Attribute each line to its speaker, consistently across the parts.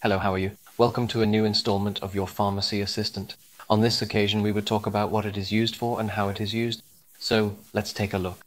Speaker 1: Hello, how are you? Welcome to a new installment of your Pharmacy Assistant. On this occasion, we would talk about what it is used for and how it is used. So let's take a look.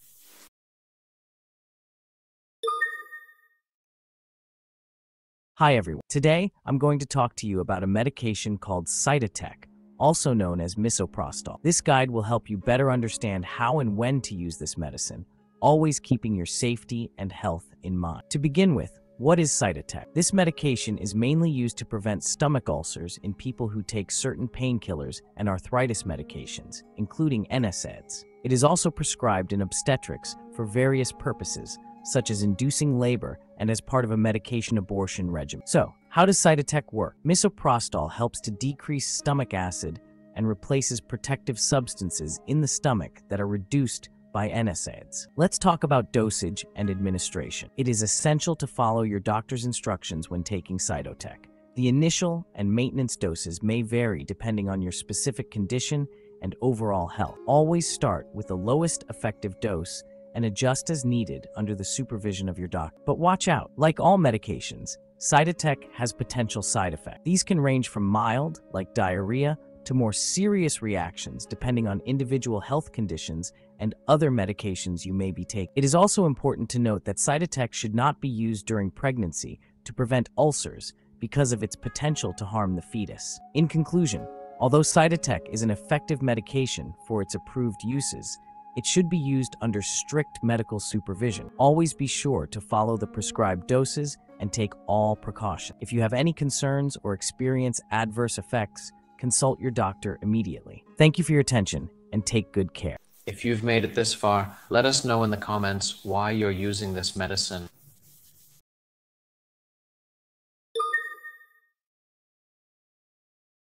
Speaker 2: Hi everyone. Today, I'm going to talk to you about a medication called Cytotec, also known as misoprostol. This guide will help you better understand how and when to use this medicine, always keeping your safety and health in mind. To begin with, what is Cytotec? This medication is mainly used to prevent stomach ulcers in people who take certain painkillers and arthritis medications, including NSAIDs. It is also prescribed in obstetrics for various purposes, such as inducing labor and as part of a medication abortion regimen. So, how does Cytotec work? Misoprostol helps to decrease stomach acid and replaces protective substances in the stomach that are reduced by NSAIDs. Let's talk about dosage and administration. It is essential to follow your doctor's instructions when taking Cytotec. The initial and maintenance doses may vary depending on your specific condition and overall health. Always start with the lowest effective dose and adjust as needed under the supervision of your doctor. But watch out, like all medications, Cytotec has potential side effects. These can range from mild, like diarrhea, to more serious reactions depending on individual health conditions and other medications you may be taking. It is also important to note that Cytotec should not be used during pregnancy to prevent ulcers because of its potential to harm the fetus. In conclusion, although Cytotec is an effective medication for its approved uses, it should be used under strict medical supervision. Always be sure to follow the prescribed doses and take all precautions. If you have any concerns or experience adverse effects, consult your doctor immediately. Thank you for your attention and take good care.
Speaker 1: If you've made it this far, let us know in the comments why you're using this medicine.